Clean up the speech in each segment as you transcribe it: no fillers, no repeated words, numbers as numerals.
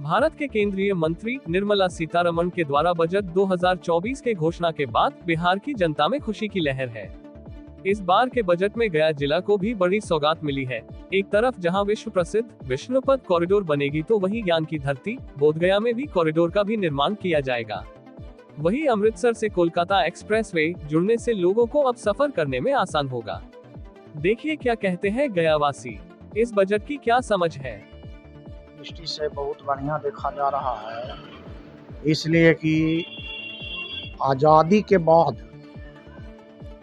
भारत के केंद्रीय मंत्री निर्मला सीतारमण के द्वारा बजट 2024 के घोषणा के बाद बिहार की जनता में खुशी की लहर है। इस बार के बजट में गया जिला को भी बड़ी सौगात मिली है। एक तरफ जहां विश्व प्रसिद्ध विष्णुपद कॉरिडोर बनेगी तो वहीं ज्ञान की धरती बोधगया में भी कॉरिडोर का भी निर्माण किया जाएगा। वहीं अमृतसर से कोलकाता एक्सप्रेसवे जुड़ने से लोगों को अब सफर करने में आसान होगा। देखिए क्या कहते हैं गयावासी, इस बजट की क्या समझ है। दृष्टि से बहुत बढ़िया देखा जा रहा है, इसलिए कि आज़ादी के बाद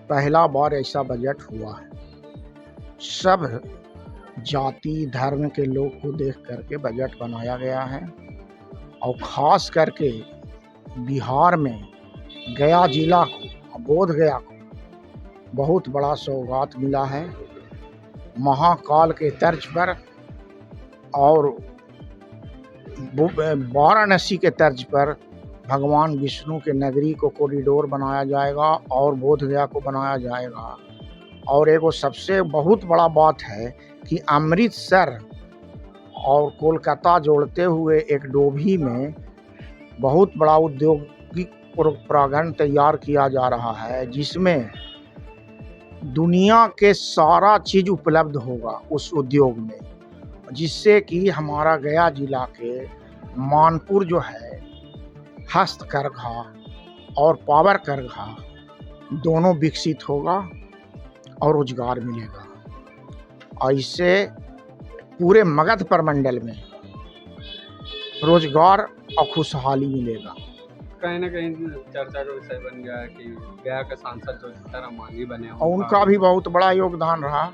पहला बार ऐसा बजट हुआ है। सब जाति धर्म के लोग को देख करके बजट बनाया गया है और ख़ास करके बिहार में गया जिला को, बोधगया को बहुत बड़ा सौगात मिला है। महाकाल के तर्ज पर और वाराणसी के तर्ज पर भगवान विष्णु के नगरी को कॉरिडोर बनाया जाएगा और बोधगया को बनाया जाएगा। और एक वो सबसे बहुत बड़ा बात है कि अमृतसर और कोलकाता जोड़ते हुए एक डोभी में बहुत बड़ा औद्योगिक प्रांगण तैयार किया जा रहा है, जिसमें दुनिया के सारा चीज़ उपलब्ध होगा उस उद्योग में, जिससे कि हमारा गया जिला के मानपुर जो है हस्तकरघा और पावर करघा दोनों विकसित होगा और रोजगार मिलेगा। और इससे पूरे मगध प्रमंडल में रोजगार और खुशहाली मिलेगा। कहीं ना कहीं चर्चा का विषय बन गया है कि गया के सांसद जो सीताराम मांझी बने और उनका भी बहुत बड़ा योगदान रहा।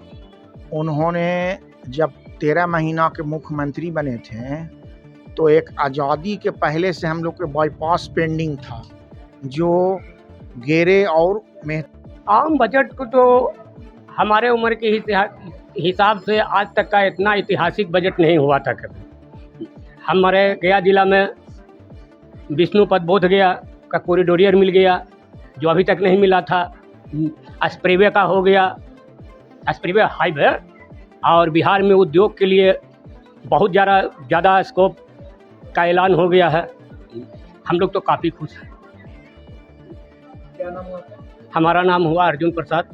उन्होंने जब 13 महीना के मुख्यमंत्री बने थे तो एक आज़ादी के पहले से हम लोग के बाईपास पेंडिंग था, जो गेरे और में आम बजट को तो हमारे उम्र के हिसाब से आज तक का इतना ऐतिहासिक बजट नहीं हुआ था कभी। हमारे गया जिला में विष्णुपद बोधगया का कॉरिडोरियर मिल गया, जो अभी तक नहीं मिला था। एक्सप्रेसवे का हो गया, एक्सप्रेसवे हाईवे, और बिहार में उद्योग के लिए बहुत ज़्यादा स्कोप का ऐलान हो गया है। हम लोग तो काफ़ी खुश हैं। क्या नाम हुआ? हमारा नाम हुआ अर्जुन प्रसाद,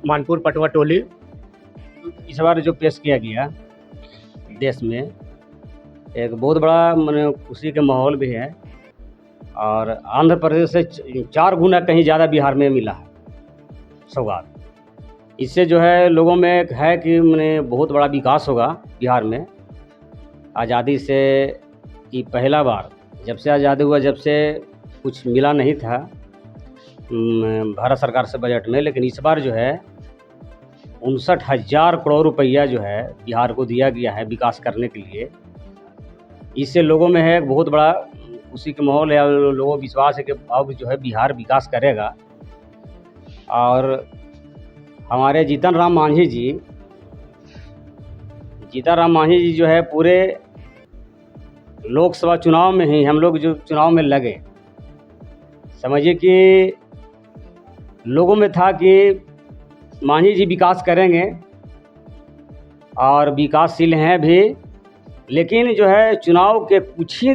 मानपुर पटवा टोली। इस बार जो पेश किया गया देश में एक बहुत बड़ा माने खुशी के माहौल भी है, और आंध्र प्रदेश से 4 गुना कहीं ज़्यादा बिहार में मिला है सौगात। इससे जो है लोगों में एक है कि माने बहुत बड़ा विकास होगा बिहार में। आज़ादी से कि पहला बार जब से आज़ादी हुआ, जब से कुछ मिला नहीं था भारत सरकार से बजट में, लेकिन इस बार जो है 59,000 करोड़ रुपया जो है बिहार को दिया गया है विकास करने के लिए। इससे लोगों में है बहुत बड़ा खुशी का माहौल है, और लोगों को विश्वास है कि अब जो है बिहार विकास करेगा। और हमारे जीतन राम मांझी जी जो है पूरे लोकसभा चुनाव में ही हम लोग जो चुनाव में लगे, समझिए कि लोगों में था कि मांझी जी विकास करेंगे और विकासशील हैं भी। लेकिन जो है चुनाव के कुछ ही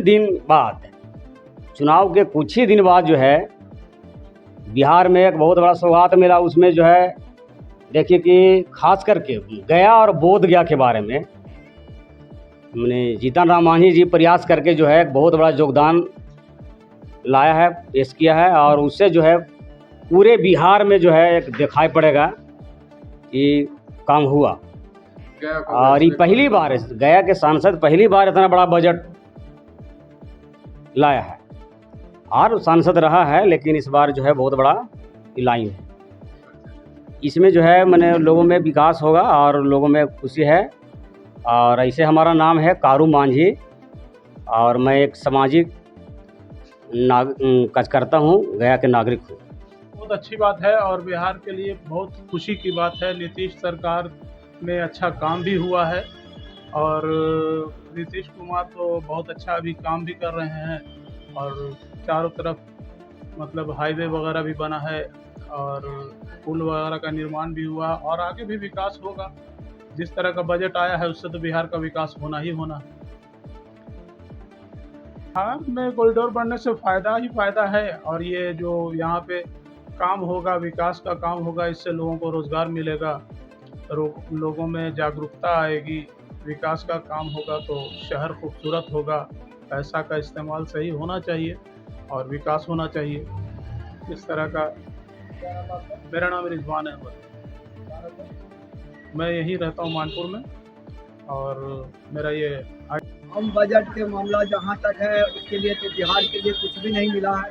दिन बाद जो है बिहार में एक बहुत बड़ा सौगात मिला। उसमें जो है देखिए कि खास करके गया और बोधगया के बारे में मैंने जीतन राम मांझी जी प्रयास करके जो है बहुत बड़ा योगदान लाया है, पेश किया है, और उससे जो है पूरे बिहार में जो है एक दिखाई पड़ेगा कि काम हुआ। और ये पहली बार गया के सांसद पहली बार इतना बड़ा बजट लाया है, और सांसद रहा है, लेकिन इस बार जो है बहुत बड़ा लाई है। इसमें जो है मैंने लोगों में विकास होगा और लोगों में खुशी है। और ऐसे हमारा नाम है कारू मांझी, और मैं एक सामाजिक कार्यकर्ता हूँ, गया के नागरिक हूँ। बहुत अच्छी बात है और बिहार के लिए बहुत खुशी की बात है। नीतीश सरकार में अच्छा काम भी हुआ है, और नीतीश कुमार तो बहुत अच्छा अभी काम भी कर रहे हैं, और चारों तरफ मतलब हाईवे वगैरह भी बना है और पुल वगैरह का निर्माण भी हुआ, और आगे भी विकास होगा। जिस तरह का बजट आया है उससे तो बिहार का विकास होना ही होना है। बिहार में कॉरिडोर बनने से फ़ायदा ही फ़ायदा है, और ये जो यहाँ पे काम होगा, विकास का काम होगा, इससे लोगों को रोज़गार मिलेगा, लोगों में जागरूकता आएगी, विकास का काम होगा तो शहर खूबसूरत होगा। पैसा का इस्तेमाल सही होना चाहिए और विकास होना चाहिए। इस तरह का। मेरा नाम रिजवान अहमद, मैं यहीं रहता हूँ मानपुर में, और मेरा ये हम बजट के मामला जहाँ तक है उसके लिए तो बिहार के लिए कुछ भी नहीं मिला है।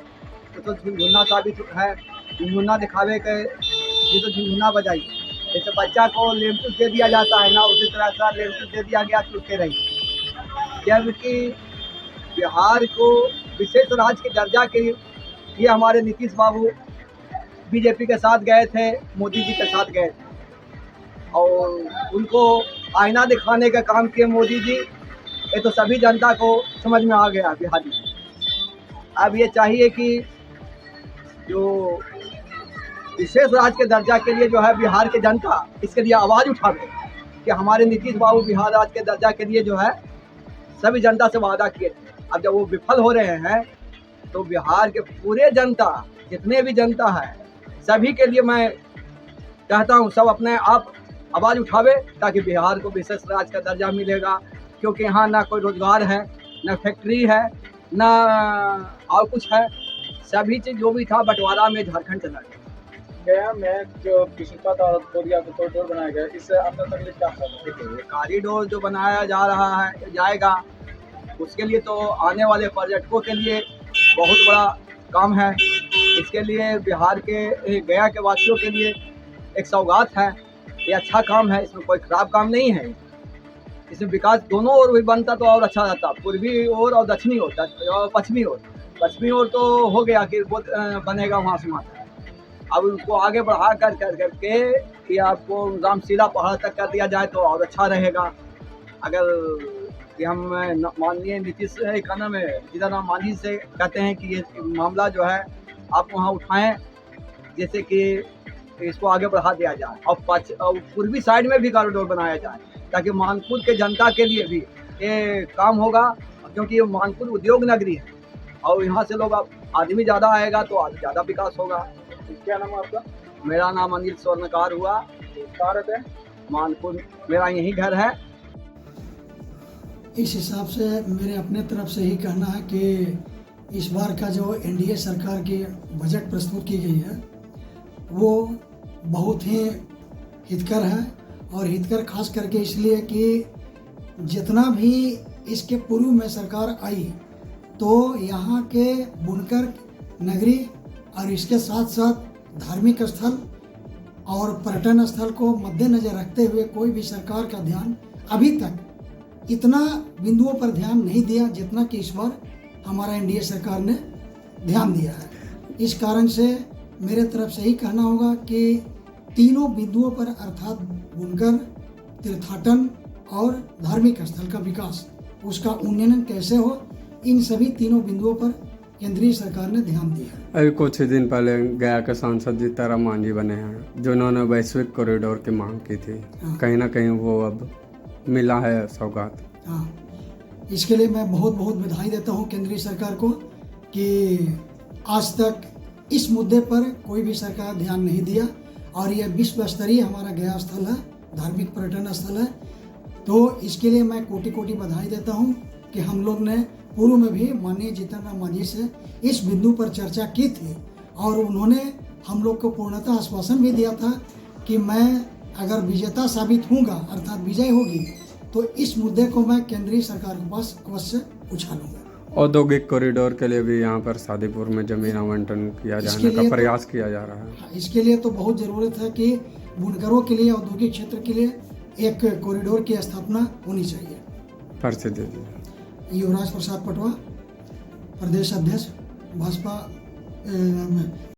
तो झुनझुना साबित है, झुनझुना दिखावे के ये तो झुनझुना बजाई। जैसे बच्चा को लेमटू दे दिया जाता है ना, उसी तरह से लेमटू दे दिया गया चुटके रही। जबकि बिहार को विशेष राज्य के दर्जा के लिए हमारे नीतीश बाबू बीजेपी के साथ गए थे, मोदी जी के साथ गए थे, और उनको आईना दिखाने का काम किए मोदी जी। ये तो सभी जनता को समझ में आ गया बिहारी। अब ये चाहिए कि जो विशेष राज्य के दर्जा के लिए जो है बिहार के जनता इसके लिए आवाज़ उठावे कि हमारे नीतीश बाबू बिहार राज्य के दर्जा के लिए जो है सभी जनता से वादा किए थे। अब जब वो विफल हो रहे हैं तो बिहार के पूरे जनता, जितने भी जनता है, सभी के लिए मैं कहता हूँ सब अपने आप आवाज़ उठावे ताकि बिहार को विशेष राज्य का दर्जा मिलेगा। क्योंकि यहाँ ना कोई रोज़गार है, ना फैक्ट्री है, ना और कुछ है। सभी चीज़ जो भी था बंटवारा में झारखंड चला गया में जो विष्णुपद और बोरिया को कॉरिडोर बनाया गया, इससे आपका तकलीफ क्या है? देखिए, कॉरिडोर जो बनाया जा रहा है जाएगा, उसके लिए तो आने वाले पर्यटकों के लिए बहुत बड़ा काम है। इसके लिए बिहार के गया के वासियों के लिए एक सौगात है। ये अच्छा काम है, इसमें कोई ख़राब काम नहीं है। इसमें विकास दोनों ओर भी बनता तो और अच्छा रहता, पूर्वी ओर और दक्षिणी ओर और पश्चिमी ओर। पश्चिमी ओर तो हो गया कि वो बनेगा वहाँ से माता। अब उसको आगे बढ़ा कर करके कि आपको रामशीला पहाड़ तक कर दिया जाए तो और अच्छा रहेगा। अगर कि हम माननीय नीतीश का नाम है जीतन मांझी से कहते हैं कि ये मामला जो है आप वहाँ उठाएं, जैसे कि इसको आगे बढ़ा दिया जाए और पूर्वी साइड में भी कॉरिडोर बनाया जाए ताकि मानपुर के जनता के लिए भी ये काम होगा। क्योंकि ये मानपुर उद्योग नगरी है और यहाँ से लोग आदमी ज़्यादा आएगा तो ज़्यादा विकास होगा। क्या नाम है आपका? मेरा नाम अनिल स्वर्णकार हुआ, कहाँ रहते हैं? मानपुर मेरा यही घर है। इस हिसाब से मेरे अपने तरफ से ही कहना है कि इस बार का जो एनडीए सरकार की बजट प्रस्तुत की गई है वो बहुत ही हितकर है, और हितकर खास करके इसलिए कि जितना भी इसके पूर्व में सरकार आई तो यहाँ के बुनकर नगरी और इसके साथ साथ धार्मिक स्थल और पर्यटन स्थल को मद्देनजर रखते हुए कोई भी सरकार का ध्यान अभी तक इतना बिंदुओं पर ध्यान नहीं दिया जितना कि इस बार हमारा एनडीए सरकार ने ध्यान दिया है। इस कारण से मेरे तरफ से ही कहना होगा कि तीनों बिंदुओं पर अर्थात बुनकर, तीर्थाटन और धार्मिक स्थल का विकास, उसका उन्नयन कैसे हो, इन सभी तीनों बिंदुओं पर केंद्रीय सरकार ने ध्यान दिया है। अभी कुछ ही दिन पहले गया के सांसद जीतन मांझी बने हैं जिन्होंने वैश्विक कॉरिडोर की मांग की थी। कहीं ना कहीं वो अब मिला है सौगात। हाँ, इसके लिए मैं बहुत बहुत बधाई देता हूँ केंद्रीय सरकार को कि आज तक इस मुद्दे पर कोई भी सरकार ध्यान नहीं दिया, और यह विश्व स्तरीय हमारा गया स्थल है, धार्मिक पर्यटन स्थल है। तो इसके लिए मैं कोटि कोटि बधाई देता हूँ कि हम लोग ने पूर्व में भी माननीय जीतन मांझी से इस बिंदु पर चर्चा की थी, और उन्होंने हम लोग को पूर्णतः आश्वासन भी दिया था कि मैं अगर विजेता साबित होऊंगा अर्थात विजय होगी तो इस मुद्दे को मैं केंद्रीय सरकार के पास अवश्य उछालूंगा। औद्योगिक कॉरिडोर के लिए भी यहाँ पर शादीपुर में जमीन आवंटन किया जाने का प्रयास किया जा रहा है। इसके लिए तो बहुत ज़रूरत है कि बुनकरों के लिए, औद्योगिक क्षेत्र के लिए एक कॉरिडोर की स्थापना होनी चाहिए। परिचय दीजिए। युवराज प्रसाद पटवा, प्रदेश अध्यक्ष भाजपा